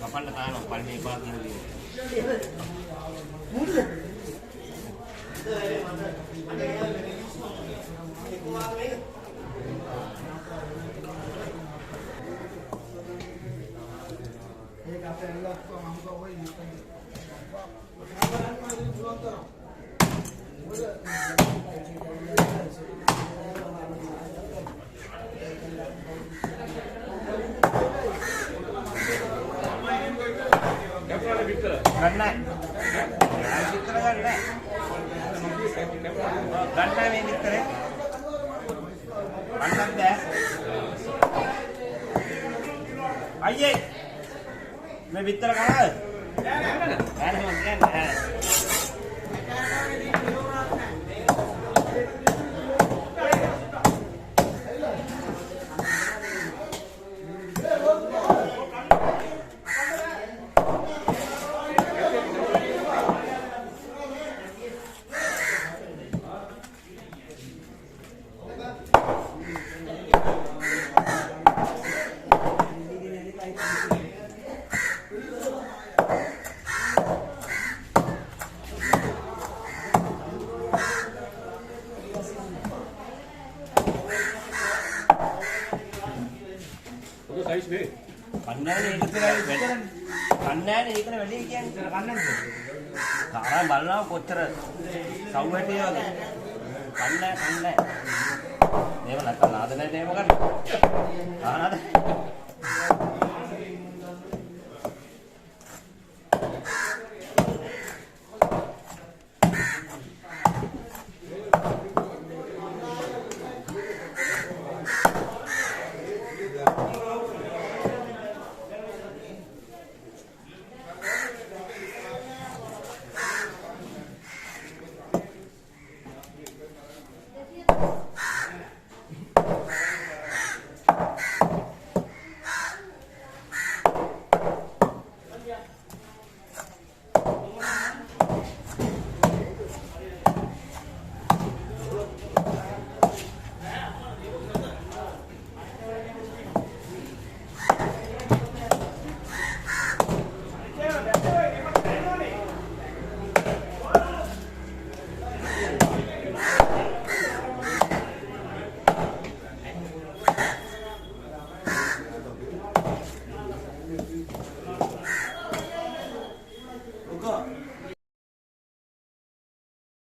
Kapan datang? Kapan ni buat ni? Ganda. Bitter ganda. Ganda में bitter है. Ganda है. आइए. मैं bitter खाना है. කන්නෑනේ ඒකනේ වැඩි කියන්නේ කන්නන්නේ. තාරා බලනවා කොච්චර සව් හැටිය වගේ. කන්නෑ. මේව නැත්නම් ආද නැහැ නේ මොකද? ආනද?